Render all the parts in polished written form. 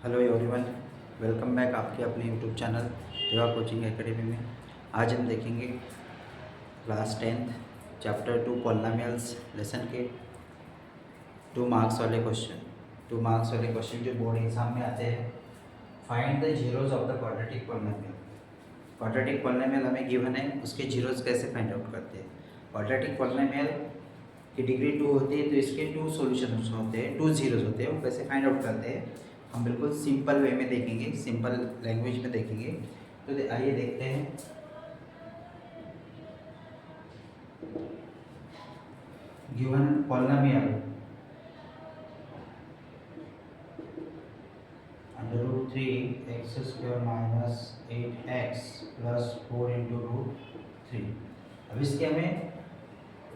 Hello everyone, welcome back आपके अपने YouTube channel देवा कोचिंग एकेडमी में। आज हम देखेंगे class 10th chapter 2 polynomials lesson के 2 मार्क्स वाले क्वेश्चन जो बोर्ड एग्जाम में आते हैं। Find the zeros of the quadratic polynomial. Quadratic polynomial हमें गिवन है, उसके जीरोज कैसे फाइंड आउट करते हैं। क्वाड्रेटिक पॉलिनोमियल की डिग्री 2 होती है, तो इसके 2 सॉल्यूशंस होते हैं, 2 जीरोज होते हैं। वो कैसे फाइंड आउट करते हैं हम बिल्कुल सिंपल वे में देखेंगे, सिंपल लैंग्वेज में देखेंगे। तो आइए देखते हैं। Given polynomial √3x² - 8x + 4 × √3। अब इसके हमें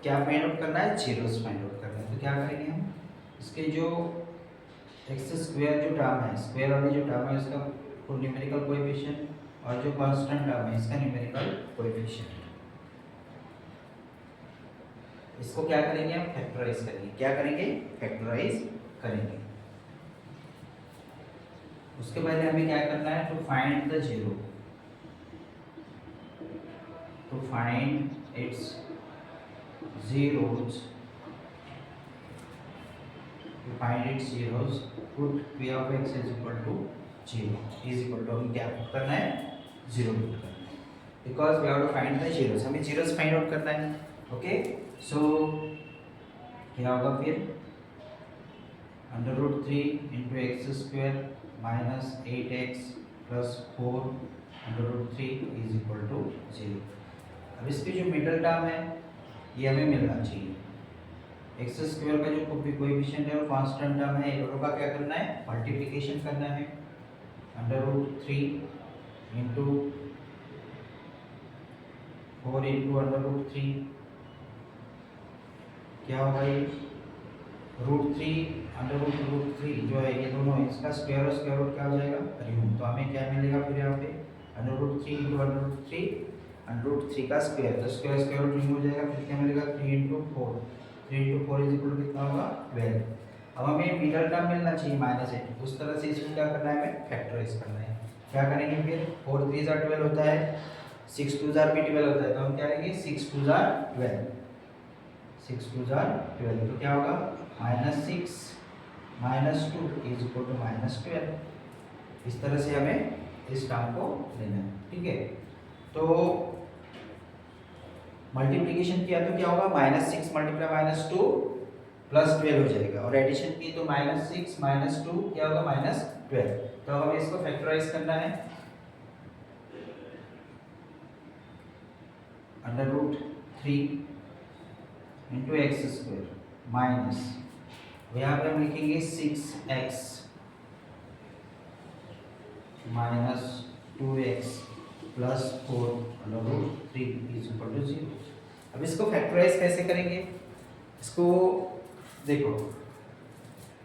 क्या फाइंड आउट करना है, जीरोस फाइंड आउट करना है। तो क्या करेंगे हम, इसके जो x² जो टर्म है, स्क्वायर वाली जो टर्म है, इसका न्यूमेरिकल कोएफिशिएंट और जो कांस्टेंट टर्म है इसका न्यूमेरिकल कोएफिशिएंट, इसको क्या करेंगे हम, फैक्टराइज करेंगे। क्या करेंगे, फैक्टराइज करेंगे। उसके पहले हमें क्या करना है, to find the zero, to find its zeros, to find its zeros put p of x is equal to 0 is equal to, हमें क्या पुट करना है, 0 पुट करना है, because we have to find the zeros, हमें zeros find out करना है। Okay, सो क्या होगा फिर, √3 × x² - 8x + 4 √3 is equal to 0। अब इसकी जो मिडल टर्म है ये हमें मिलना चाहिए। x² का जो कोएफिशिएंट है और कांस्टेंट टर्म है, ये दोनों का क्या करना है, मल्टीप्लिकेशन करना है। √3 × 4 × √3 क्या होगा, ये √3 जो है, ये दोनों इसका स्क्वायर और स्क्वायर रूट क्या हो जाएगा, रिमूव। तो हमें क्या मिलेगा फिर यहाँ पे, √3 × √3 का स्क्वायर, तो स्क्वायर स्क्वायर रूट रिमूव हो जाएगा। फिर क्या मिलेगा, 3 × 4 कितना होगा, 12। अब हमें मिडल टर्म मिलना चाहिए -8, उस तरह से इसको क्या करना है, हमें फैक्टराइज करना है। क्या करेंगे फिर, 4 3 12 होता है, 6 2 भी 12 होता है, तो हम क्या करेंगे, 6 2 12, 6 2 12, तो क्या होगा, -6 - 2 is equal to -12। इस तरह से हमें इस टर्म को लेना है, ठीक है। तो मल्टीप्लिकेशन किया तो क्या होगा, -6 × -2 + 12 हो जाएगा, और एडिशन की तो -6 - 2 क्या होगा, -12। तो हमें इसको फैक्टराइज करना है। √3 × x² माइनस, यहाँ पे हम लिखेंगे 6x - 2x + 4 √3 is equal to 0। अब इसको फैक्टराइज कैसे करेंगे, इसको देखो,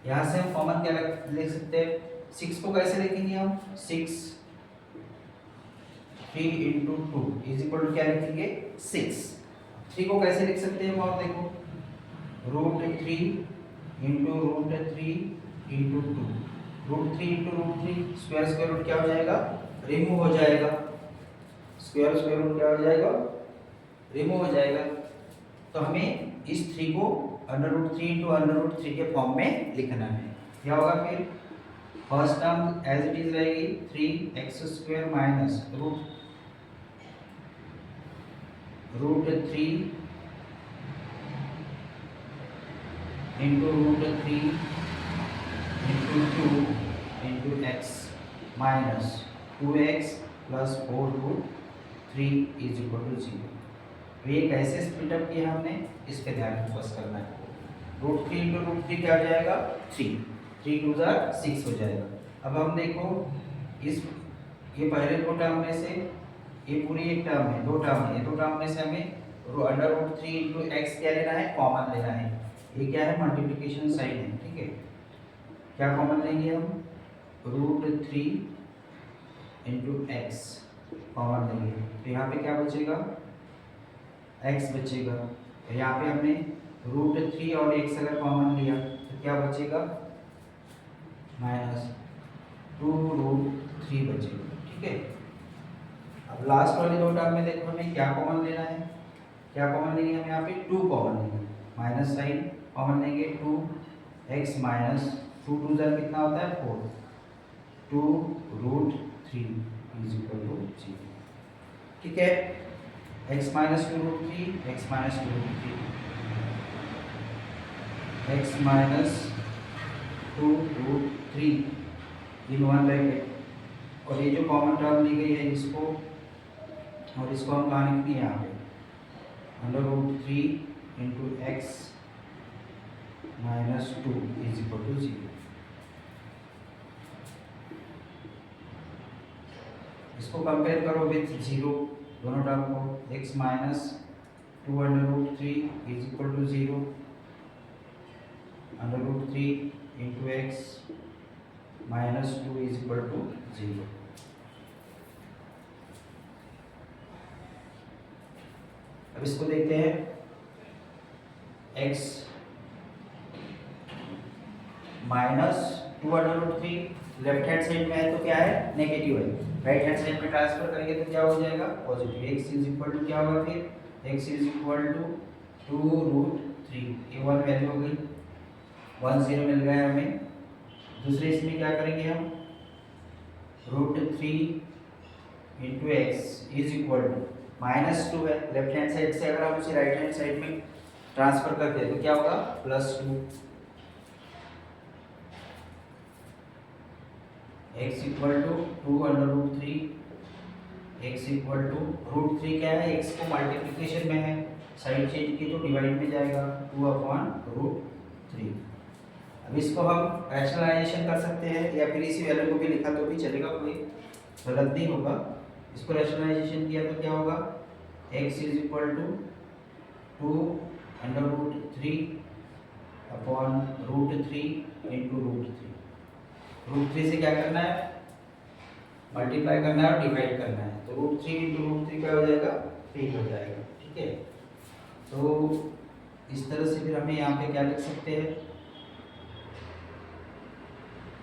यहाँ से हम कॉमन क्या लिख सकते हैं, 6 को कैसे लिखेंगे हम, 6 3 × 2 is equal to क्या लिखेंगे, 6। 3 को कैसे लिख सकते हैं, और देखो, √3 × √3 × 2, √3 × √3, स्क्वायर स्क्वायर रूट क्या हो जाएगा, रिमूव हो जाएगा, स्क्वायर स्क्वायर रूट क्या हो जाएगा, रिमूव हो जाएगा। तो हमें इस 3 को √3 × √3 के फॉर्म में लिखना है। क्या होगा फिर, first term as it is रहेगी, 3x² - √3 × √3 × 2 × x minus 2x + 4 √3 is equal to 0। तो ये कैसे स्प्लिट अप किया हमने, इस पे ध्यान फोकस करना है। √3 × √3 क्या हो जाएगा, 3 3 2 6 हो जाएगा। अब हम देखो, इस ये पहले दो टर्म में से, ये पूरी एक टर्म है, दो टर्म है, ये दो टर्म में से हमें √3 × x क्या लेना है, कॉमन लेना है। ये क्या है, मल्टीप्लिकेशन साइन है, ठीक है। क्या कॉमन लेंगे हम, √3 × x कॉमन लेंगे, तो यहाँ पे क्या बचेगा, x बचेगा। तो यहाँ पे हमने √3 और x अगर कॉमन लिया तो क्या बचेगा, माइनस 2√3 बचेगा। ठीक है, अब लास्ट वाले दो टर्म में देखो हमें क्या कॉमन लेना है, क्या कॉमन लेंगे हम यहाँ पे 2 कॉमन लेंगे, माइनस साइन कॉमन लेंगे 2x माइनस 2 जा कितना होता है 4, 2√3 इज इक्वल टू 0। ठीक है, x minus 2√3, x minus 2√3, x minus 2√3 इन वन ब्रैकेट, और ये जो कॉमन टर्म ली गई है इसको और इसको हम कहाँ लिखेंगे यहाँ पे √3 into x minus 2 is equal to 0। इसको कंपेयर करो विथ 0, दोनों टर्म को, x minus 2√3 is equal to 0, √3 into x minus 2 is equal to 0। अब इसको देखते हैं, x minus 2√3 left hand side में है तो क्या है नेगेटिव है, राइट हैंड साइड में ट्रांसफर करेंगे तो क्या हो जाएगा positive, x is equal to क्या होगा फिर, x इज इक्वल टू 2√3, ये वन वैल्यू हो गई, 1 0 मिल गया हमें। दूसरे इसमें क्या करेंगे हम, √3 into x is equal to minus 2 है, लेफ्ट हैंड साइड से अगर हम उसे राइट हैंड साइड में ट्रांसफर करते हैं तो क्या होगा +2, x equal to 2√3, x equal to √3 क्या है, x को मल्टीप्लिकेशन में है, साइड चेंज की तो डिवाइड में जाएगा 2/√3। अब इसको हम रैशनलाइजेशन कर सकते हैं या फिर इसी वैल्यू को भी लिखा तो भी चलेगा, कोई गलत नहीं होगा। इसको रैशनलाइजेशन किया तो क्या होगा, x is equal to 2√3 upon √3 into √3, √3 से क्या करना है मल्टीप्लाई करना है और डिवाइड करना है, तो √3 इंटू √3 क्या हो जाएगा 3 हो जाएगा। ठीक है, तो इस तरह से फिर हमें यहाँ पे क्या लिख सकते हैं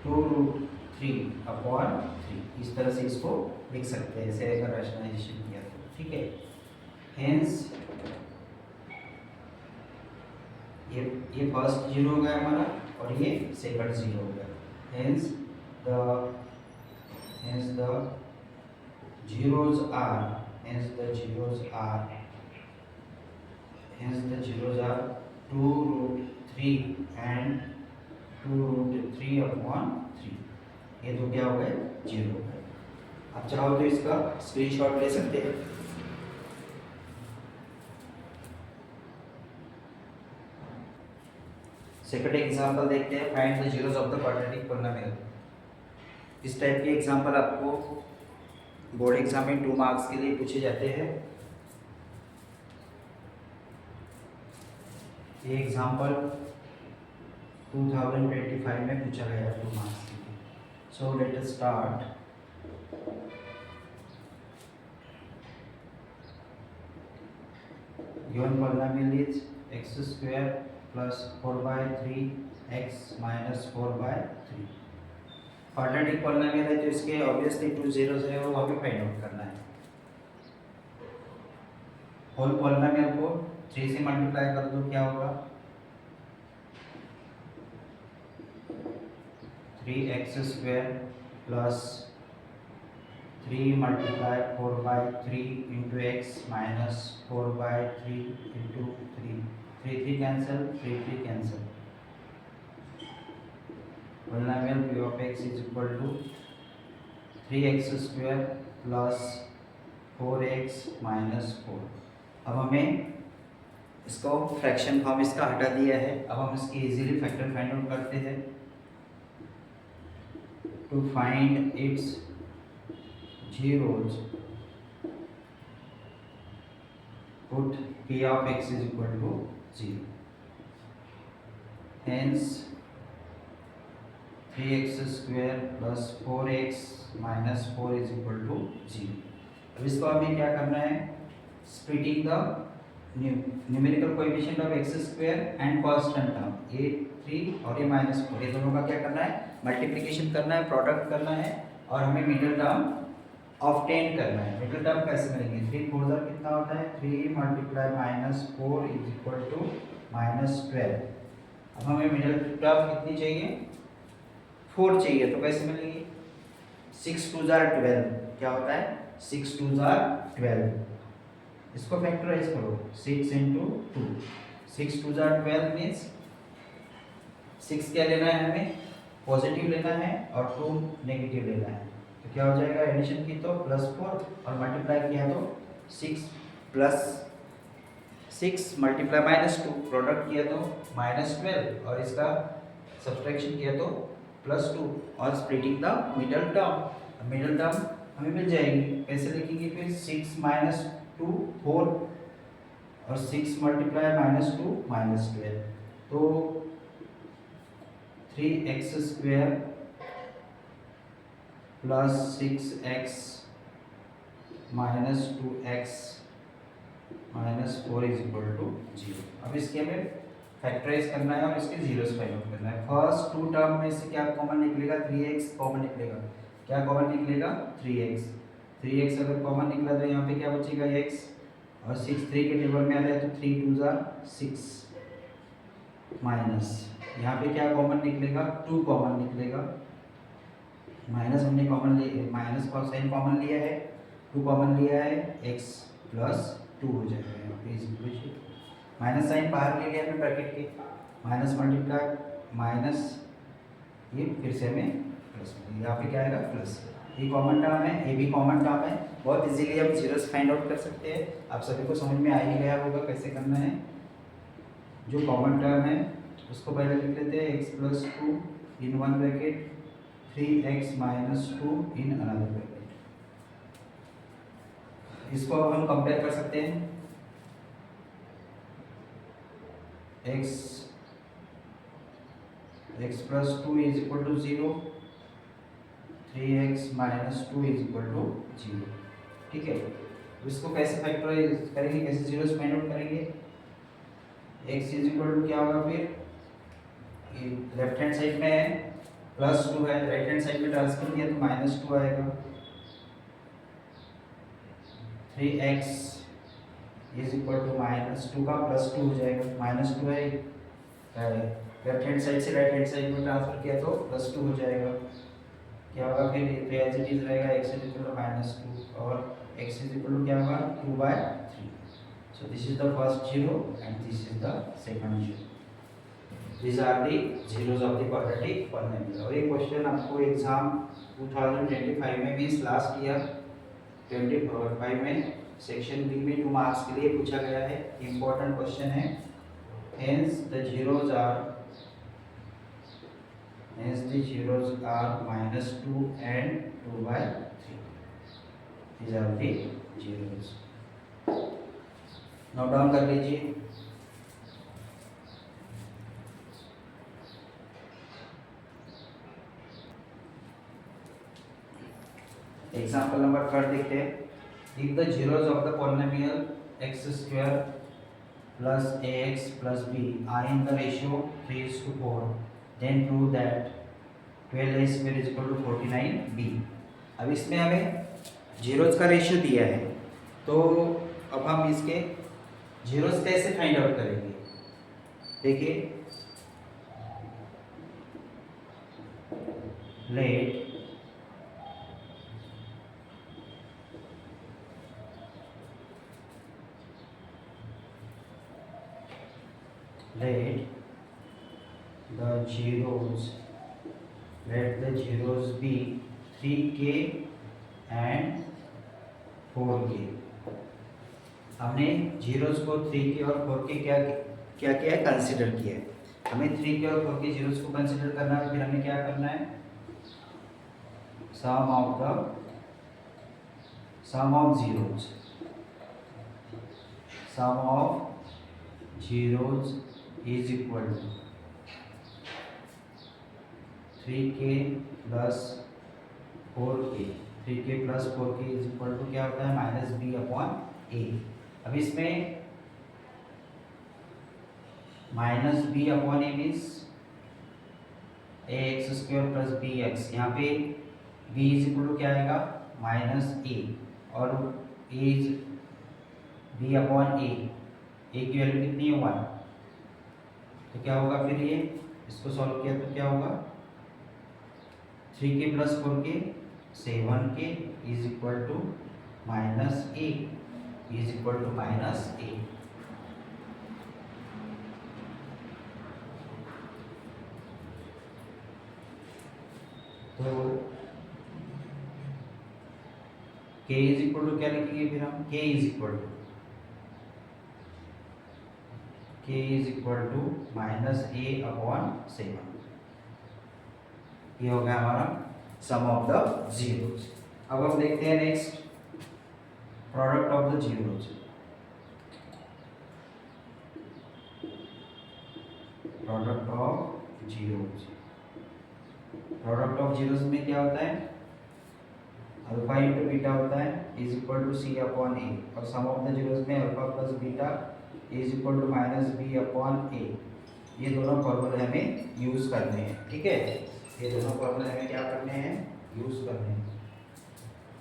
2√3 अपॉन 3, इस तरह से इसको लिख सकते हैं, ऐसे अगर रैशनलाइजेशन किया तो। ठीक है, हेंस ये फर्स्ट 0 हो गया हमारा और ये सेकंड 0 हो गया, hence the zeros are 2√3 and 2√3 upon 3, ये तो क्या हो गए 0 हो गए। आप चाहो तो इसका स्क्रीनशॉट ले सकते हैं। सेकंड एग्जांपल देखते हैं, find the zeros of the quadratic polynomial. इस टाइप के एग्जांपल आपको बोर्ड एग्जाम में 2 मार्क्स के लिए पूछे जाते हैं। ये एग्जांपल 2025 में पूछा गया 2 मार्क्स के लिए। So let us start. Given polynomial is x² plus 4/3 x - 4/3। Quadratic polynomial है तो इसके ऑब्वियसली 2 zeros है वो हमें फाइंड आउट करना है। होल पॉलिनोमियल को 3 से मल्टीप्लाई कर दो, क्या होगा 3x² plus 3 multiply 4/3 into x minus 4/3 into 3, 3 cancel, 3 cancel। polynomial p of x is equal to 3x² plus 4x minus 4। अब हमें इसको फ्रैक्शन फॉर्म इसका हटा दिया है, अब हम इसकी इजीली फैक्टर फाइंड आउट करते हैं। To find its zeros put p of x is equal to 0, hence 3x² plus 4x minus 4 is equal to 0। अब इसको हमें क्या करना है, splitting the numerical coefficient of x square and constant term a 3 और ये -4, ये दोनों का क्या करना है, मल्टीप्लिकेशन करना है, प्रोडक्ट करना है और हमें मिडिल टर्म ऑब्टेन करना है। मिडिल टर्म कैसे करेंगे, 3 4 जा कितना होता है, 3 मल्टीप्लाई -4 इज इक्वल टू -12। अब हमें मिडिल टर्म कितनी चाहिए, 4 चाहिए, तो कैसे मिलेगी, 6 2 जार 12, क्या होता है 6 2 जार 12, इसको फैक्टराइज करो, 6 इंटू 2, 6 2 जार 12 मीन्स 6 क्या लेना है हमें, पॉजिटिव लेना है और 2 नेगेटिव लेना है, तो क्या हो जाएगा, एडिशन की तो +4 और मल्टीप्लाई किया तो 6 प्लस 6 मल्टीप्लाई -2, प्रोडक्ट किया तो -12 और इसका सब्सट्रैक्शन किया तो +2 और splitting the middle term, middle term हमें मिल जाएगी, कैसे लिखेंगे फिर, 6 - 2 4 और 6 मल्टीप्लाई -2 -12, तो 3x² plus 6x -2x -4 is equal to 0। अब इसके हमें फैक्टराइज करना है और इसके जीरोस फाइंड आउट करना है। फर्स्ट 2 टर्म में से क्या कॉमन निकलेगा, 3x कॉमन निकलेगा, क्या कॉमन निकलेगा, 3x, 3x अगर कॉमन निकला तो यहाँ पे क्या बचेगा, x, और 6 3 के टेबल में आ जाए तो 3 2 जार 6 माइनस, यहाँ पे क्या कॉमन निकलेगा, 2 कॉमन निकलेगा, माइनस हमने कॉमन लिया, माइनस का साइन कॉमन लिया है, 2 कॉमन लिया है, x प्लस 2 हो जाएगा, यहाँ पे इज माइनस साइन बाहर ले लिया हमने ब्रैकेट के, माइनस मल्टीप्लाई माइनस, ये फिर से हमें प्लस, यहाँ पे क्या आएगा प्लस, ये कॉमन टर्म है, ये भी कॉमन टर्म है, बहुत इजीली हम जीरोस फाइंड आउट कर सकते हैं। आप सभी को समझ में आ ही गया होगा कैसे करना है। जो कॉमन टर्म है उसको पहले लिख लेते हैं, x plus 2 in one bracket, 3x minus 2 in another bracket. इसको अब हम कंपेयर कर सकते हैं, x plus 2 is equal to 0, 3x minus 2 is equal to 0, ठीक है। इसको कैसे फैक्टराइज करेंगे, कैसे जीरोस फाइंड आउट करेंगे, x इज इक्वल टू क्या होगा, फिर लेफ्ट हैंड साइड में है +2 है, राइट हैंड साइड में ट्रांसफर किया तो -2 आएगा, 3x इज इक्वल टू -2 का +2 हो जाएगा, -2 है, लेफ्ट हैंड साइड से राइट हैंड साइड में ट्रांसफर किया तो +2 हो जाएगा, क्या होगा फिर एज इट इज रहेगा, x इज इक्वल टू -2 और x इज इक्वल टू क्या होगा 2/3। So this is the first zero and this is the second zero, these are the zeros of the quadratic polynomial। और ये question आपको exam 2025 में भी last year 25 में section B में 2 मार्क्स के लिए पूछा गया है, इंपॉर्टेंट क्वेश्चन है। hence the zeros are -2 and 2/3, these are the zeros। Note down कर लीजिए। एग्जाम्पल नंबर 3 देखते हैं, if the zeros of the polynomial x² plus ax plus b are in the ratio 3:4, then prove that 12a² is equal to 49b। अब इसमें हमें zeros का ratio दिया है, तो अब हम इसके जीरोस कैसे फाइंड आउट करेंगे, देखिए, late let the zeros be 3k and 4k। हमने जीरोस को 3k और 4k क्या क्या किया है, कंसीडर किया है। हमें 3k और 4k जीरोस को कंसीडर करना है, फिर हमें क्या करना है, sum of zeros is equal to 3k plus 4k, 3k plus 4k is equal to क्या होता है, -b/a। अब इसमें minus b upon a means a x square plus b x. यहाँ पे बी इज इक्वल टू क्या आएगा, minus ए, और ए इज बी अपॉन ए की वैल्यू कितनी है 1। तो क्या होगा फिर ये, इसको सॉल्व किया तो क्या होगा, 3k plus 4k 7k is equal to minus a, is equal to minus a. तो k इज इक्वल टू क्या लिखेंगे फिर हम, k is equal to minus a upon 7। ये हो गया हमारा सम ऑफ द जीरोज। अब हम देखते हैं next product of the zeros. Product of zeros, product of zeros में क्या होता है, अल्फा इंटू बीटा होता है is equal to c upon a, और सम ऑफ द जीरोज में alpha plus beta is equal to minus b upon a. ये दोनों फॉर्मूले हमें यूज करने हैं, ठीक है, ये दोनों फॉर्मूले हमें क्या करने हैं, यूज करने हैं।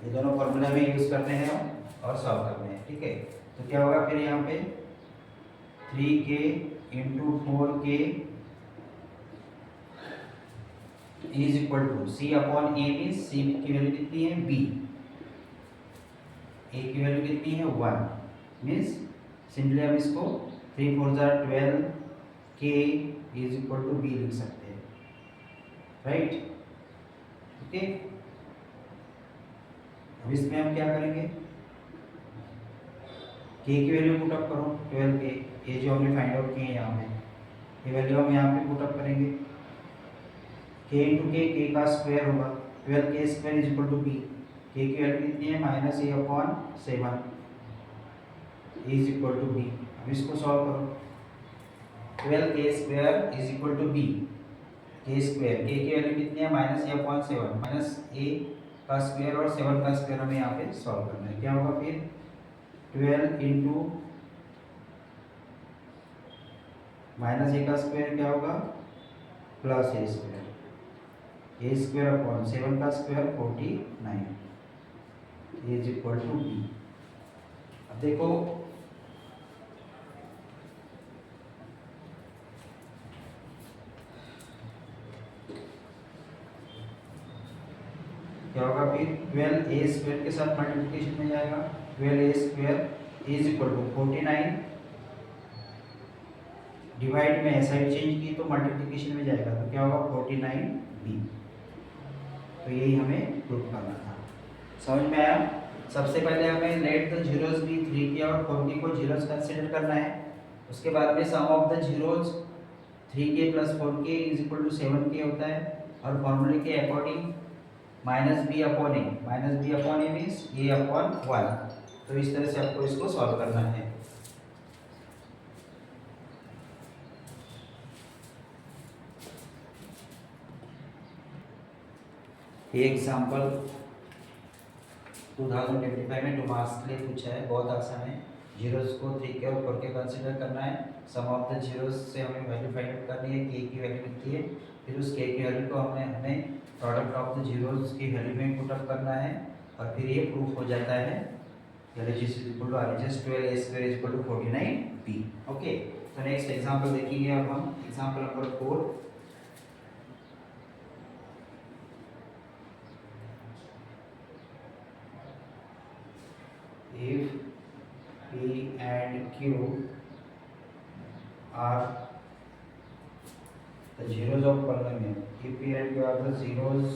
ये दोनों फॉर्मूले हमें यूज करने हैं और सॉल्व करने हैं, ठीक है। तो क्या होगा फिर यहाँ पे 3k into 4k is equal to c upon a means c की वैल्यू कितनी है b, a की वैल्यू कितनी है 1 मीन्स सिंपली हम इसको 3 4 12 k is equal to b लिख सकते हैं, राइट, ओके। अब इसमें हम क्या करेंगे, k की वैल्यू पुट अप करो 12k, ये जो हमने फाइंड आउट किए हैं यहाँ पे, ये वैल्यू हम यहाँ पे पुट अप करेंगे, k इंटू k का स्क्वायर होगा, 12k square is equal to b, k की वैल्यू कितनी है minus a upon 7 is equal to b। अब इसको सॉल्व करो, 12k square is equal to b, k square, k की वैल्यू कितनी है minus a upon 7, minus a का स्क्वायर और 7 का स्क्वायर हमें यहाँ पे सॉल्व करना है। क्या होगा फिर 12 इंटू माइनस ए का स्क्वायर क्या होगा plus a square, a square upon 7 का square 49 is equal to b। अब देखो क्या होगा फिर 12a स्क्वायर के साथ मल्टीप्लिकेशन में जाएगा, 12a square is equal to 49 divide में साइड चेंज की तो मल्टीप्लिकेशन में जाएगा, तो क्या होगा 49b। तो यही हमें प्रूफ करना था, समझ में आया। सबसे पहले हमें let the zeros B 3k और 4k को जीरोज कंसीडर करना है, उसके बाद में sum of the zeros 3k plus 4k is equal to 7k होता है, और फॉर्मूले के according minus b upon a means a upon 1। तो इस तरह से आपको इसको सॉल्व करना है। ये एग्जाम्पल 2025 में 2 मार्क्स के लिए पूछा है, बहुत आसान है। जीरोज को 3k और 4k कंसीडर करना है, सम ऑफ द जीरोज से हमें वैल्यू फाइंड आउट करनी है, k की वैल्यू कितनी है, फिर उस k की वैल्यू को हमें प्रोडक्ट ऑफ द जीरोज की वैल्यू में पुट अप करना है, और फिर ये प्रूफ हो जाता है LHS is equal to RHS 12a square is equal to 49b। Okay, तो नेक्स्ट एग्जांपल देखेंगे अब हम, example number 4। If P and Q are the zeros of polynomial, if P and Q are the zeros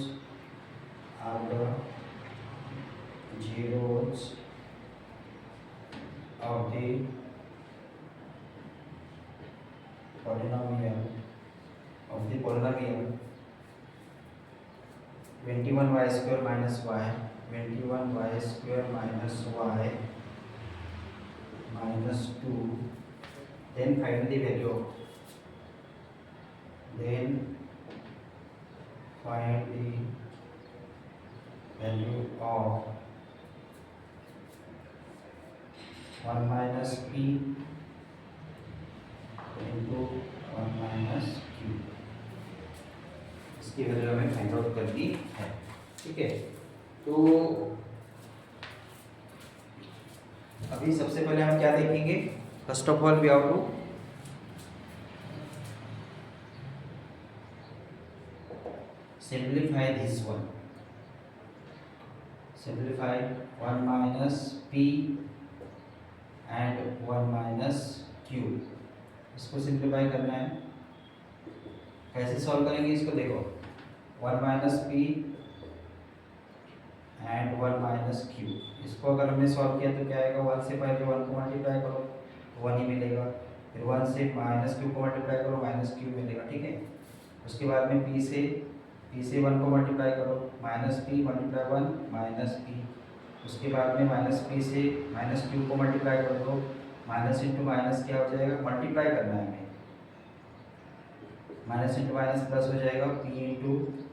of the polynomial 21y square minus y, 21y square minus y minus 2, then find the value of, of 1 minus p into 1 minus Q, इसकी value हमें find out करनी है। ठीक है, तो अभी सबसे पहले हम क्या देखेंगे, first of all we have to simplify this one. Simplify 1 minus p and 1 minus q. इसको सिंप्लीफाई करना है। कैसे सॉल्व करेंगे इसको, देखो 1 minus P and 1 minus Q, इसको अगर हमने सॉल्व किया तो क्या आएगा, 1 से पहले 1 को मल्टीप्लाई करो तो 1 ही मिलेगा, फिर 1 से माइनस क्यू को मल्टीप्लाई करो माइनस क्यू मिलेगा। ठीक है, उसके बाद में पी से 1 को मल्टीप्लाई करो, minus P multiply 1 minus P, उसके बाद में माइनस पी से माइनस क्यू को मल्टीप्लाई कर दो, माइनस इंटू माइनस क्या हो जाएगा, मल्टीप्लाई करना है हमें, माइनस इंटू माइनस प्लस हो जाएगा, पी इंटू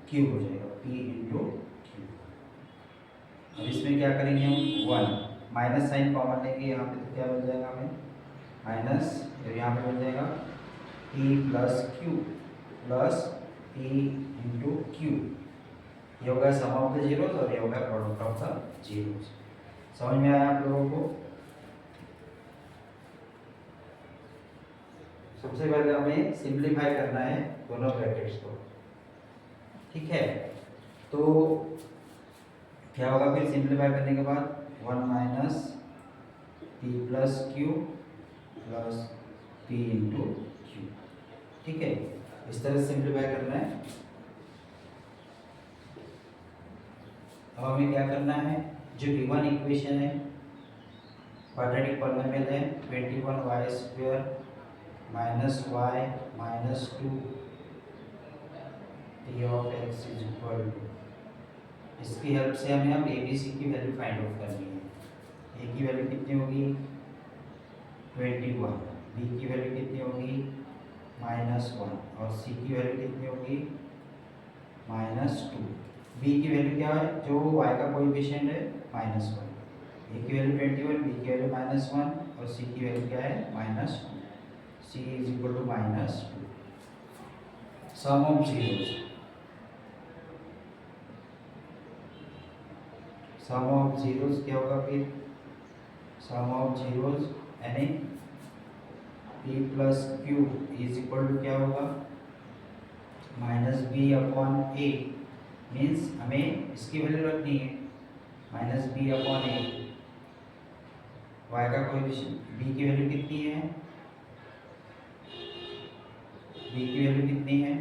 क्यू हो जाएगा, पी इंटू क्यू। अब इसमें क्या करेंगे हम, 1 माइनस साइन कॉमन लेंगे यहाँ पे, तो क्या मिल जाएगा हमें माइनस, और यहाँ पे मिल जाएगा P plus q plus p into Q, ये होगा सम ऑफ द जीरोस और ये होगा प्रोडक्ट ऑफ द जीरोस। समझ में आया आप लोगों को? सबसे पहले हमें सिंप्लीफाई करना है दोनों ब्रैकेट्स को। ठीक है, तो क्या होगा फिर सिंप्लीफाई करने के बाद, 1 minus P plus q plus p into Q. ठीक है, इस तरह से सिंप्लीफाई करना है। अब हमें क्या करना है, जो गिवन इक्वेशन है क्वाड्रेटिक पॉलिनोमियल है 21y square minus y minus 2 p of x is equal to, इसकी हेल्प से हमें अब ए बी सी की वैल्यू फाइंड आउट करनी है। ए की वैल्यू कितनी होगी 21, बी की वैल्यू कितनी होगी -1 और सी की वैल्यू कितनी होगी -2। बी की वैल्यू क्या है, जो y का कोएफिशिएंट है -1, ए की वैल्यू 21, बी की वैल्यू -1 और सी की वैल्यू क्या है -2, c is equal to -2। Sum of zeros, sum of zeros क्या होगा फिर, सम ऑफ जीरोस यानी p plus q is equal to क्या होगा -b अपॉन a, मीन्स हमें इसकी वैल्यू रखनी है -b अपॉन a, y का कोएफिशिएंट, b की वैल्यू कितनी है, b की वैल्यू कितनी है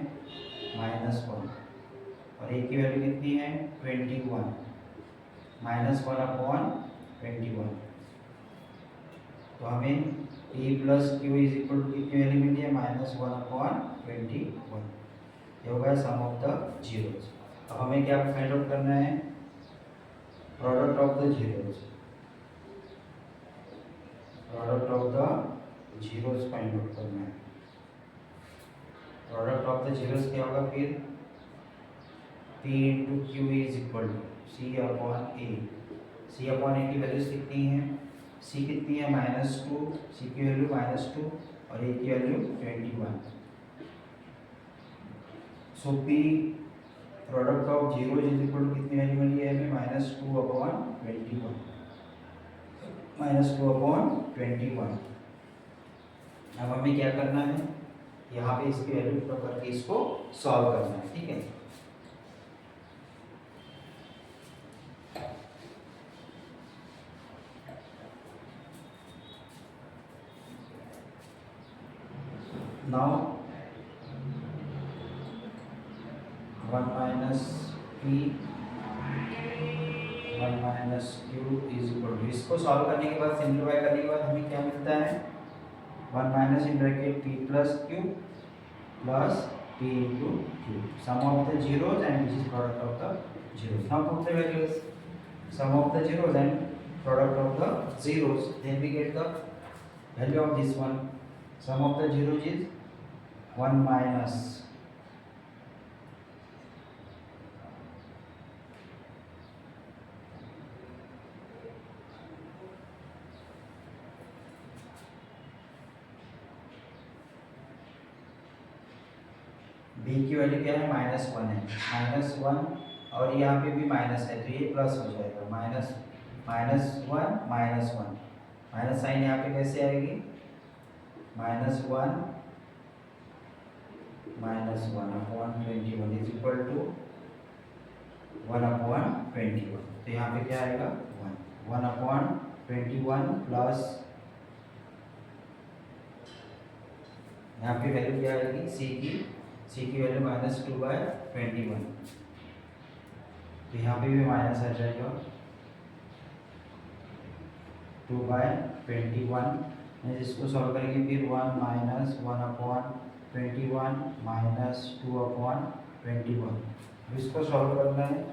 -1 और a की वैल्यू कितनी है 21, -1 अपॉन 21। तो हमें p plus q is equal to कितनी वैल्यू मिली है -1 अपॉन 21, ये होगा सम ऑफ द जीरोस। अब हमें क्या फाइंड आउट करना है, product of the zeros, product of the zeros find out करना है। प्रोडक्ट ऑफ द जीरोस क्या होगा फिर, p into q is equal to c upon a, c upon a की वैल्यूज कितनी है, सी कितनी है -2, सी की वैल्यू -2 और ए की value 21। So p product of zero is equal to कितनी वैल्यू मिली है हमें -2 अपॉन 21, -2 अपॉन 21। अब हमें क्या करना है, यहाँ पे इसकी वैल्यू पुट करके इसको सॉल्व करना है। ठीक है, now 1 minus p 1 minus q is equal to, इसको सॉल्व करने के बाद सिंप्लीफाई करने के बाद हमें क्या मिलता है 1 minus in bracket p plus q plus p into q, sum of the zeros and this is product of the zeros. Now put the values, sum of the zeros and product of the zeros, then we get the value of this one. Sum of the zeros is 1 minus b की value क्या है -1 है, -1 और यहाँ पे भी minus है तो ये प्लस हो जाएगा, -1 -1 माइनस साइन यहाँ पे कैसे आएगी -1 -1/21 इज इक्वल टू 1/21। तो यहाँ पे क्या आएगा 1/21 प्लस यहाँ पे वैल्यू क्या आएगी सी की वैल्यू -2/21। तो यहाँ पे भी माइनस आ जाएगा 2/21 में जिसको सॉल्व करेंगे फिर 1 - 1/21 -2/21। इसको सॉल्व करना है,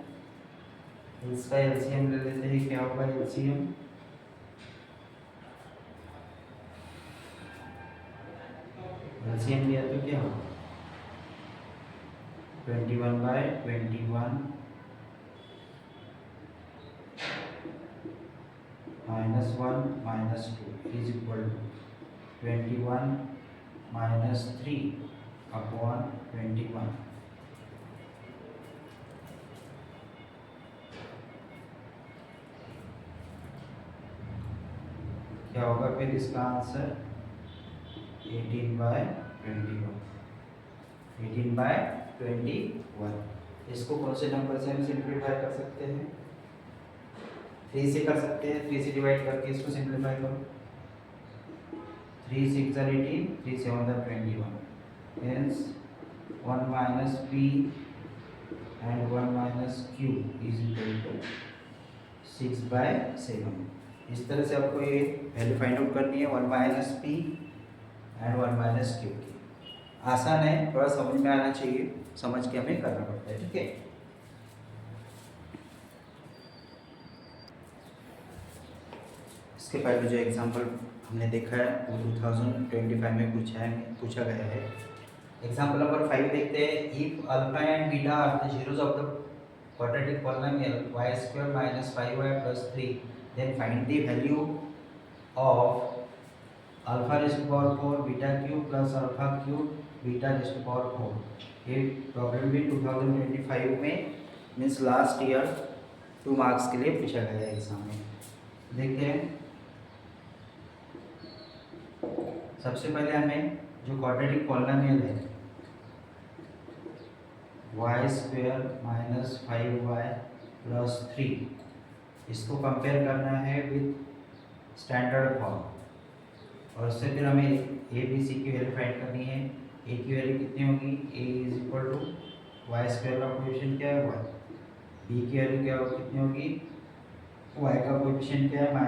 इसका एलसीएम ले लेते हैं। क्या होगा एलसीएम लिया तो क्या होगा 21/21 -1 -2 इज इक्वल टू 21 - 3/21। क्या होगा फिर इसका आंसर 18/21। इसको कौन से नंबर से हम सिंप्लीफाई कर सकते हैं 3 से कर सकते हैं। 3 से डिवाइड करके इसको सिंप्लीफाई करो 3 6 are 18 3 7 are 21 hence 1 minus p and 1 minus q is equal to 6/7। इस तरह से आपको ये वैल्यू फाइंड आउट करनी है 1 minus p and 1 minus q की। आसान है, थोड़ा समझ में आना चाहिए, समझ के हमें करना पड़ता है। ठीक है, इसके पहले जो एग्जांपल हमने देखा है वो 2025 में पूछा गया है। एग्जांपल नंबर 5 देखते हैं। If alpha and beta are the zeros of the quadratic polynomial y² - 5y + 3 then find the value of alpha raised to power 4 beta cube plus alpha cube beta raised to power 4। ये problem भी 2025 में means last year 2 marks के लिए पूछा गया है exam में। देखते हैं, सबसे पहले हमें जो क्वाड्रेटिक पॉलिनोमियल है y² - 5y + 3 इसको कंपेयर करना है विद स्टैंडर्ड फॉर्म और उससे फिर हमें ए बी सी की वैल्यू फाइंड करनी है। ए की वैल्यू कितनी होगी a is equal to y² का कोएफिशिएंट क्या है 1। बी की वैल्यू क्या होगी कितनी होगी y का कोएफिशिएंट क्या है -5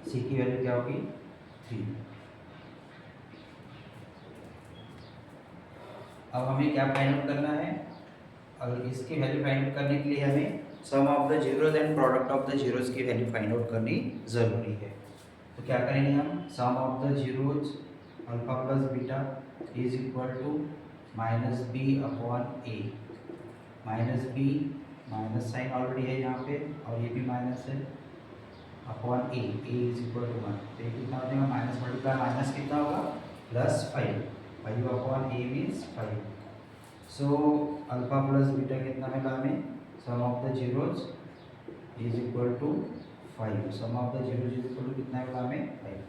सी की वैल्यू क्या होगी 3। अब हमें क्या फाइंड आउट करना है, और इसकी वैल्यू फाइंड आउट करने के लिए हमें sum of the zeros and product of the zeros की वैल्यू फाइंड आउट करनी ज़रूरी है। तो क्या करेंगे हम, sum of the zeros alpha plus beta is equal to -b/a। -b minus sign already है यहाँ पे और ये भी माइनस है upon a is equal to 1। तो ये कितना हो जाएगा माइनस मल्टीप्लाई माइनस कितना होगा +5 5/a means 5। So alpha plus beta कितना मिला हमें, sum of the zeros is equal to 5। Sum of the zeros is equal to कितना मिला हमें 5।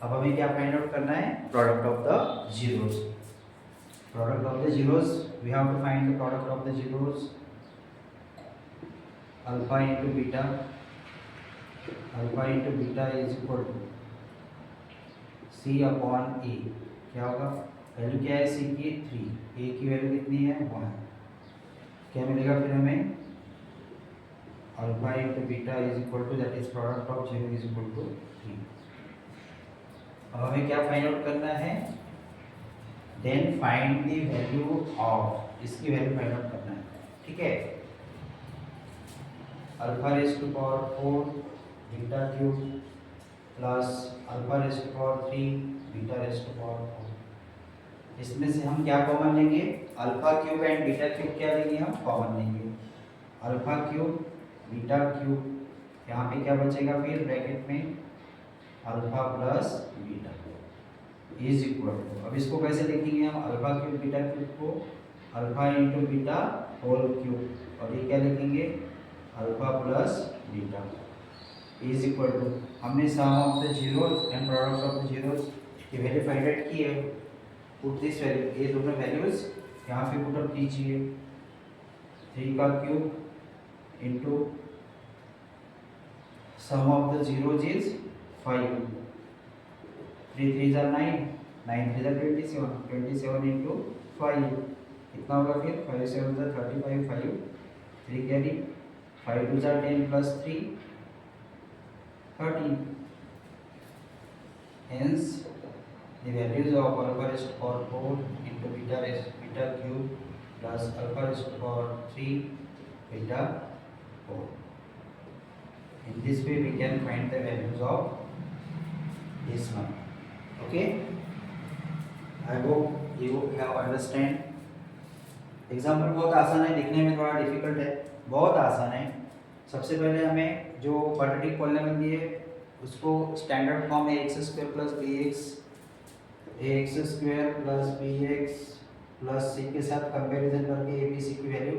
अब हमें क्या फाइंड आउट करना है, product of the zeros. Product of the zeros we have to find the product of the zeros alpha into beta is equal to c/a। क्या होगा, वैल्यू क्या है सी की 3, ए की वैल्यू कितनी है 1। क्या मिलेगा फिर हमें alpha into beta is equal to that is product of 0 is equal to 3। अब हमें क्या फाइंड आउट करना है, then find the value of, इसकी वैल्यू फाइंड आउट करना है। ठीक है, alpha raise to power 4 beta cube plus alpha raise to power 3 beta raise to power 4। इसमें से हम क्या कॉमन लेंगे, alpha cube and beta cube क्या लेंगे हम कॉमन लेंगे। अल्फा क्यूब बीटा क्यूब, यहाँ पे क्या बचेगा फिर ब्रैकेट में alpha plus beta. Is equal to, अब इसको कैसे लिखेंगे हम, अल्फा क्यूब बीटा क्यूब को alpha into beta whole cube, और ये क्या लिखेंगे alpha plus beta is equal to, हमने sum of the zeros and product of the zeros की वैल्यू फाइंड आउट की है, पुट दिस वैल्यू, ये दोनों वैल्यूज यहाँ पे पुट अप कीजिए, 3 का cube into sum of the zeros is 5, 3 3 are 9, 9 3 are 27, 27 into 5 कितना होगा फिर, 5 7 are 35, 5 3 carry, 5 2 are 10 plus 3 13, hence the values of alpha raised to power 4 into beta cube plus alpha raised to power 3 beta 4. In this way we can find the values of this one. Okay, I hope you have understand. Example बहुत आसान है, लिखने में थोड़ा difficult है, बहुत आसान है। सबसे पहले हमें जो क्वाड्रेटिक पॉलिनोमियल दिए उसको स्टैंडर्ड फॉर्म है x square plus b x square plus b x plus c के साथ कंपैरिजन करके ए बी सी की वैल्यू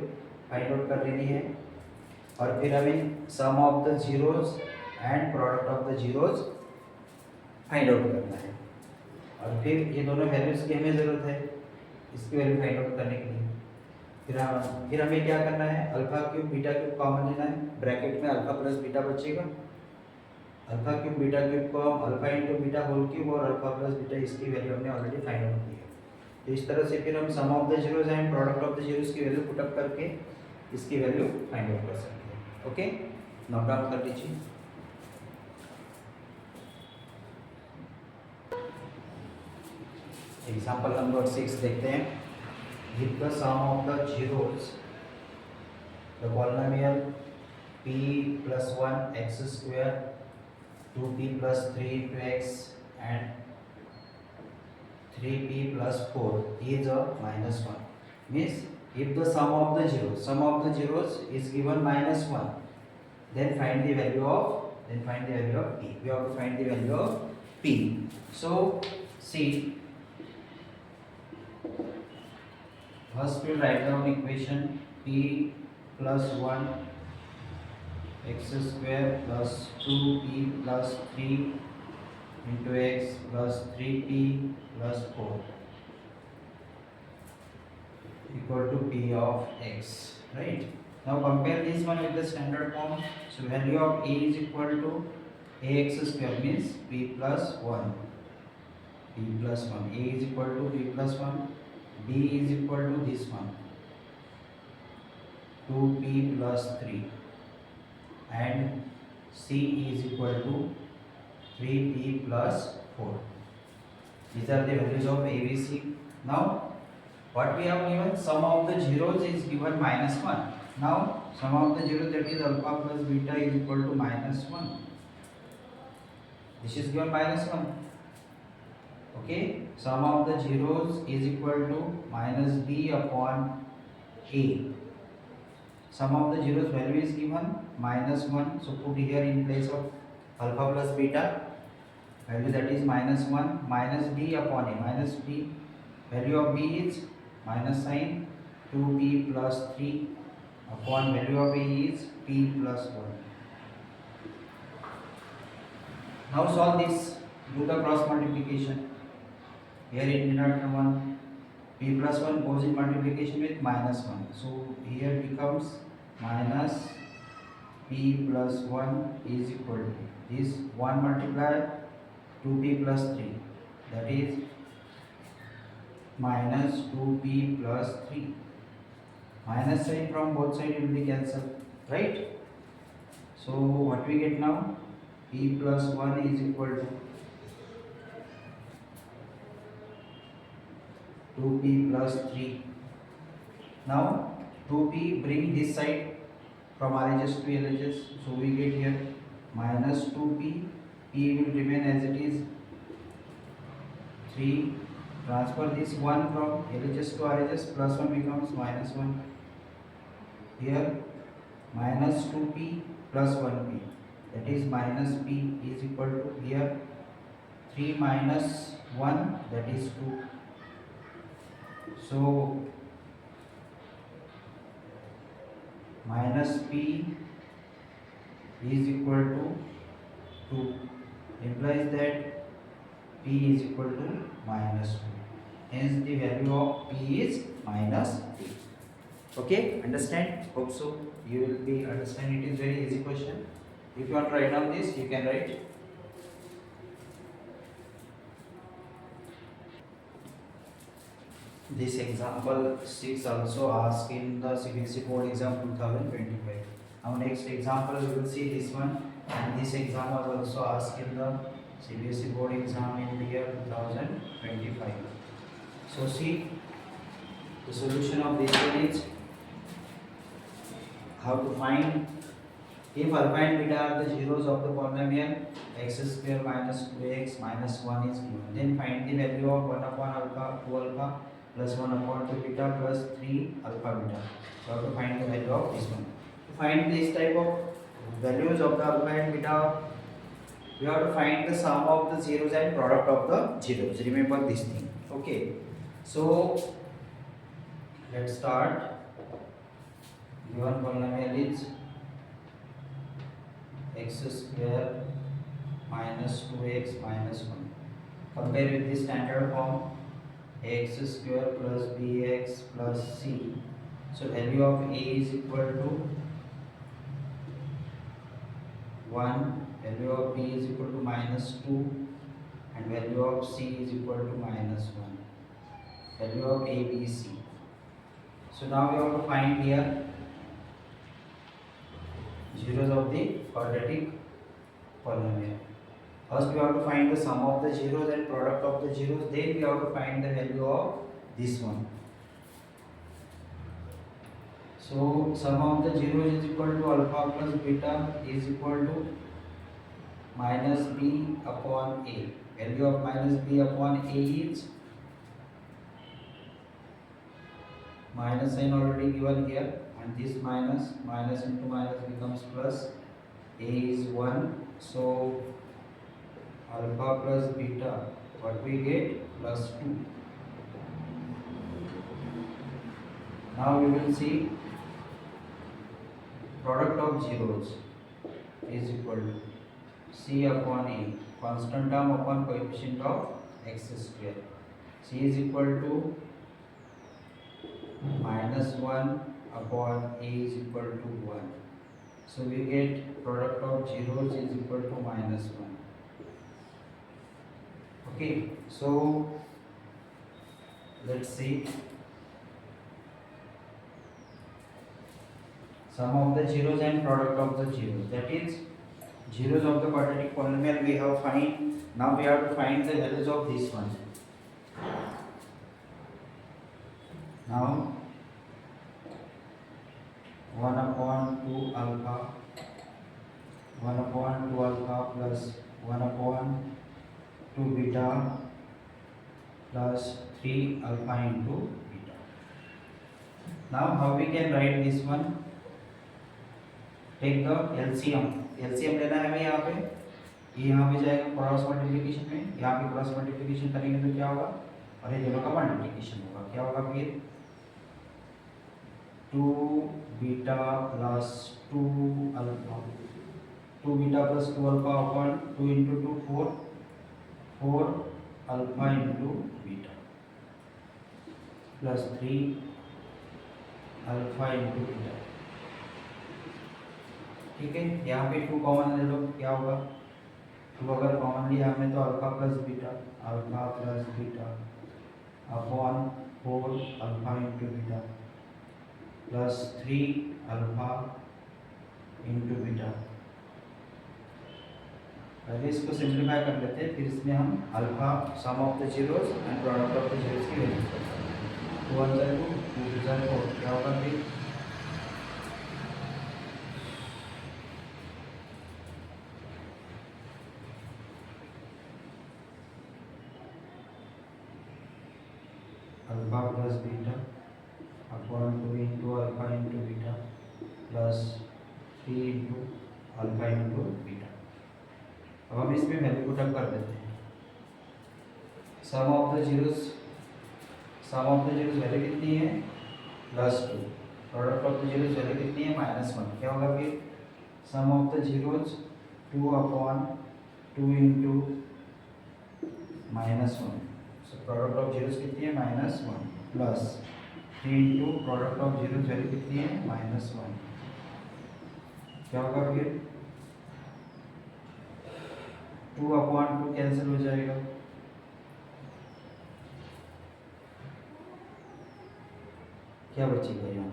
फाइंड आउट कर लेनी है, और फिर हमें sum of the zeros and product of the zeros find out करना है, और फिर ये दोनों वैल्यूज की हमें ज़रूरत है इसकी वैल्यू फाइंड आउट करने के लिए। फिर हमें क्या करना है, alpha cube beta cube common लेना है, ब्रैकेट में अल्फा प्लस बीटा बचेगा, अल्फा क्यूब बीटा क्यूब को हम alpha into beta whole cube और अल्फा प्लस बीटा इसकी वैल्यू हमने ऑलरेडी फाइंड आउट की है। तो इस तरह से फिर हम sum of the zeros and product of the zeros की वैल्यू पुट अप करके इसकी वैल्यू फाइंड आउट कर सकते हैं। ओके, नोट डाउन कर लीजिए। एग्जाम्पल नंबर 6 देखते हैं। If the sum of the zeros, the polynomial p plus 1 x square 2p plus 3 into x and 3p plus 4 is a minus 1, means if the sum of the zeros is given minus 1, then find the value of p. We have to find the value of p. So see, first we'll write down equation p plus 1 x square plus 2p plus 3 into x plus 3p plus 4 equal to p of x, right? Now compare this one with the standard form. So value of a is equal to ax square, means p plus 1, a is equal to p plus 1, b is equal to this one 2p plus 3, and c is equal to 3p plus 4. These are the values of a, b, c. Now what we have given, sum of the zeros is given minus 1. Now sum of the zeros, that is alpha plus beta, is equal to minus 1. This is given minus 1. Okay, sum of the zeros is equal to minus b upon a. Sum of the zeros value is given minus 1, so put here in place of alpha plus beta value, that is minus 1 minus b upon a, minus b, value of b is minus sign 2p plus 3 upon value of a is p plus 1. Now solve this, do the cross multiplication. Here in denominator 1, p plus 1 goes in multiplication with minus 1, so here becomes minus p plus 1 is equal to this 1 multiply 2p plus 3, that is minus 2p plus 3. Minus sign from both sides will be cancelled, right? So what we get now, p plus 1 is equal to 2p plus 3. Now 2p bring this side from RHS to LHS, so we get here minus 2p, p will remain as it is 3, transfer this 1 from LHS to RHS, plus 1 becomes minus 1, here minus 2p plus 1p, that is minus p is equal to here 3 minus 1, that is 2. So minus p is equal to 2, implies that p is equal to minus 2. Hence the value of p is minus 2. Okay, understand? Hope so. You will be understand. It is very easy question. If you want to write down this, you can write. This example 6 also asked in the CBSE board exam 2025. Now next example we will see this one, and this exam was also asked in the CBSE board exam in the year 2025. So see, the solution of this one is how to find if alpha and beta are the zeros of the polynomial x square minus 2x minus 1 is given. Then find the value of 1 upon alpha, 2 alpha plus 1 upon 2 beta plus 3 alpha beta. So have to find the value of this one. To find this type of values of the alpha and beta, we have to find the sum of the zeros and product of the zeros. Remember this thing. Okay. So let's start. Given polynomial is x square minus 2x minus 1. Compare with the standard form x square plus bx plus c. So value of a is equal to 1, value of b is equal to minus 2, and value of c is equal to minus 1. Value of a, b, c. So now we have to find here zeros of the quadratic polynomial. First we have to find the sum of the zeros and product of the zeros, then we have to find the value of this one. So sum of the zeros is equal to alpha plus beta is equal to minus b upon a. Value of minus b upon a is minus sign already given here, and this minus into minus becomes plus. A is 1, so alpha plus beta, what we get? Plus 2. Now we will see product of zeros is equal to c upon a, constant term upon coefficient of x square. C is equal to minus 1 upon a is equal to 1. So we get product of zeros is equal to minus 1. Okay, so let's see. Sum of the zeros and product of the zeros, that is zeros of the quadratic polynomial we have find. Now we have to find the values of this one. Now 1 upon 2 alpha, 1 upon 2 alpha plus 1 upon 2 beta plus 3 alpha into beta. Now how we can write this one? Take the LCM. LCM लेना है हमें यहाँ पे, ये यहाँ पे जाएगा cross multiplication में, यहाँ पे क्रॉस मल्टीप्लिकेशन करेंगे तो क्या होगा, और ये दोनों का मल्टीप्लिकेशन होगा, क्या होगा फिर 2 beta plus 2 alpha, 2 beta plus 2 alpha upon 2 into 2 4, 4 alpha into beta plus 3 alpha into beta. ठीक है, यहाँ पे 2 कॉमन ले लो, क्या होगा 2 अगर कॉमन लिया हमने तो alpha plus beta upon 4 alpha into beta plus 3 alpha into beta. पहले इसको सिंप्लीफाई कर लेते हैं, फिर इसमें हम alpha sum of the zeros and product of the zeros की वैल्यू करते हैं. 2 1 2 2 4 क्या होगा फिर alpha plus beta upon 2 into alpha into beta plus 3 into alpha into beta. अब हम इसमें वैल्यू पुट अप कर देते हैं. Sum of the zeros value कितनी है +2, product of the zeros value कितनी है -1, क्या होगा फिर sum of the zeros 2/2 into -1, so product of zeros कितनी है -1 plus 3 into product of zeros value कितनी है -1, क्या होगा फिर 2/2 कैंसिल हो जाएगा, क्या बचेगा यहाँ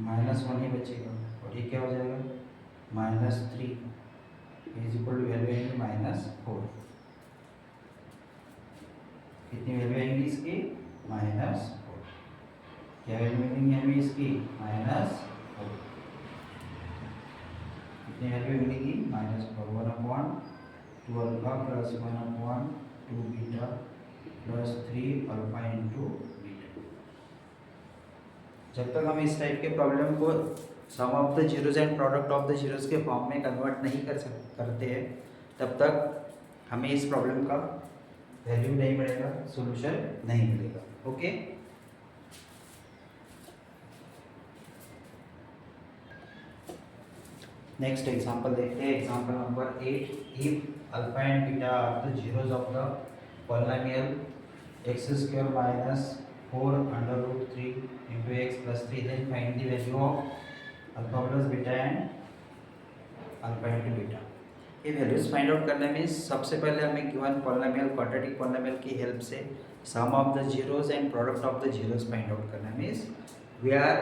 -1 ही बचेगा, और ये क्या हो जाएगा -3 इज इक्वल टू वैल्यू आएंगे -4, कितनी वैल्यू आएंगी इसकी -4, क्या वैल्यू मिलेंगी हमें इसकी -4, कितनी वैल्यू मिलेगी -4, 1/2 alpha plus 1/2 beta plus 3 alpha into beta. जब तक हम इस टाइप के प्रॉब्लम को sum of the zeros and product of the zeros के फॉर्म में कन्वर्ट नहीं करते हैं तब तक हमें इस प्रॉब्लम का वैल्यू नहीं मिलेगा, सॉल्यूशन नहीं मिलेगा। ओके, नेक्स्ट एग्जांपल देखते हैं, example number 8, if alpha and beta are the zeros of the polynomial x² minus 4 under root 3 into x plus 3, then find the value of alpha plus beta and alpha into beta। ये values find out करने में सबसे पहले हमें given polynomial quadratic polynomial की help से sum of the zeros and product of the zeros find out करना means we are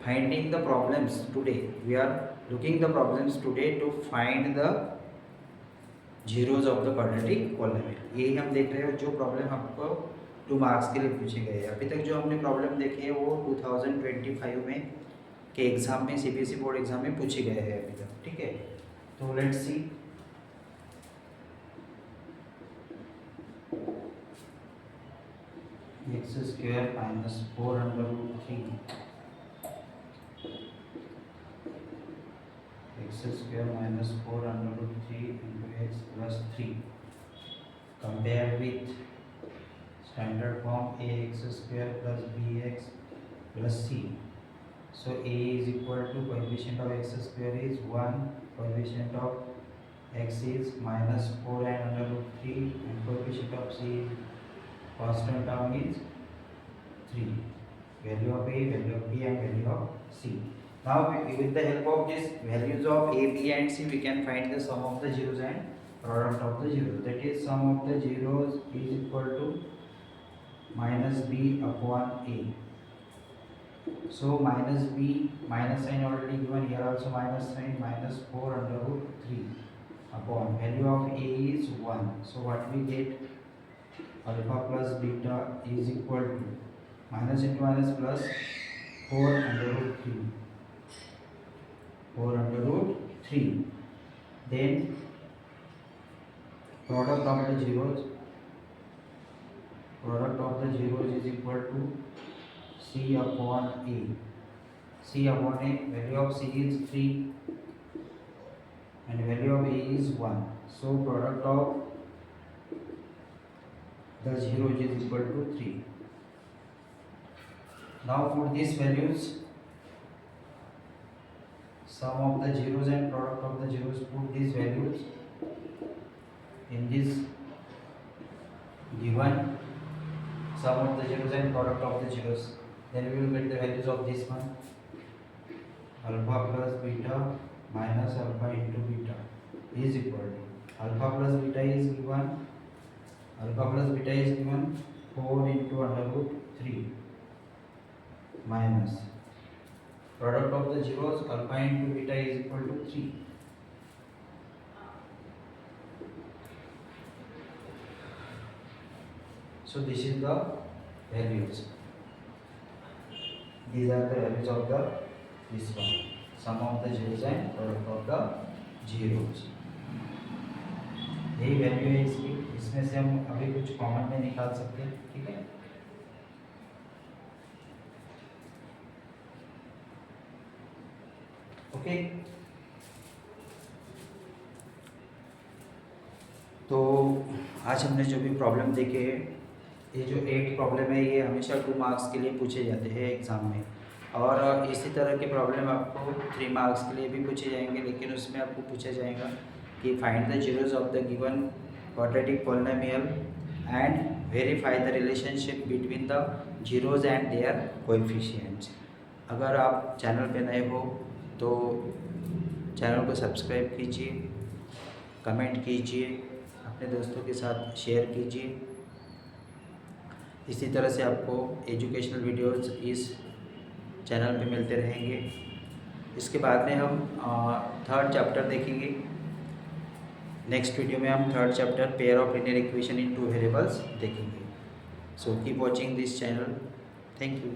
finding the problems today, we are looking the problems today to find the zeros of the quadratic polynomial. यही हम देख रहे हैं जो problem आपको 2 marks के लिए पूछे गए हैं। अभी तक जो हमने प्रॉब्लम देखे हैं वो 2025 में के एग्ज़ाम में सीबीएसई बोर्ड एग्ज़ाम में पूछे गए हैं अभी तक, ठीक है। तो let's see, x² minus 4 under root 3 x² minus 4 under root 3 into x plus 3 compare with standard form ax² plus bx plus c। So a is equal to coefficient of x² is 1, coefficient of x is minus 4 and under root 3 and coefficient of c is constant term is 3, value of a, value of b and value of c। Now with the help of these values of a, b and c we can find the sum of the zeros and product of the zeros, that is sum of the zeros is equal to minus b upon a। So minus b, minus sign already given here, also minus sign, minus 4 under root 3 upon value of a is 1, so what we get alpha plus beta is equal to minus into minus plus 4 under root 3, 4 under root 3, then product of the zeros is equal to c upon a, c upon a, value of c is 3 and value of a is 1, so product of the zeros is equal to 3। Now put these values, sum of the zeros and product of the zeros, put these values in this given sum of the zeros and product of the zeros, then we will get the values of this one, alpha plus beta minus alpha into beta is equal to alpha plus beta is given 4 into under root 3 minus product of the zeros alpha into beta is equal to 3। So this is the values, these are the values of the this one, sum of the zeros and product of the zeros, यही value है इसकी। इसमें से हम अभी कुछ common में निकाल सकते हैं, ठीक है। ओके, तो आज हमने जो भी प्रॉब्लम देखे हैं, ये जो 8 प्रॉब्लम है ये हमेशा 2 मार्क्स के लिए पूछे जाते हैं एग्ज़ाम में, और इसी तरह के प्रॉब्लम आपको 3 मार्क्स के लिए भी पूछे जाएंगे, लेकिन उसमें आपको पूछा जाएगा कि find the zeros of the given quadratic polynomial and verify the relationship between the zeros and their coefficients. अगर आप चैनल पे नए हो तो चैनल को सब्सक्राइब कीजिए, कमेंट कीजिए, अपने दोस्तों के साथ शेयर कीजिए। इसी तरह से आपको एजुकेशनल वीडियोस इस चैनल पे मिलते रहेंगे। इसके बाद में हम 3rd चैप्टर देखेंगे। नेक्स्ट वीडियो में हम 3rd chapter pair of linear equation in 2 variables देखेंगे। So keep watching this channel. Thank you.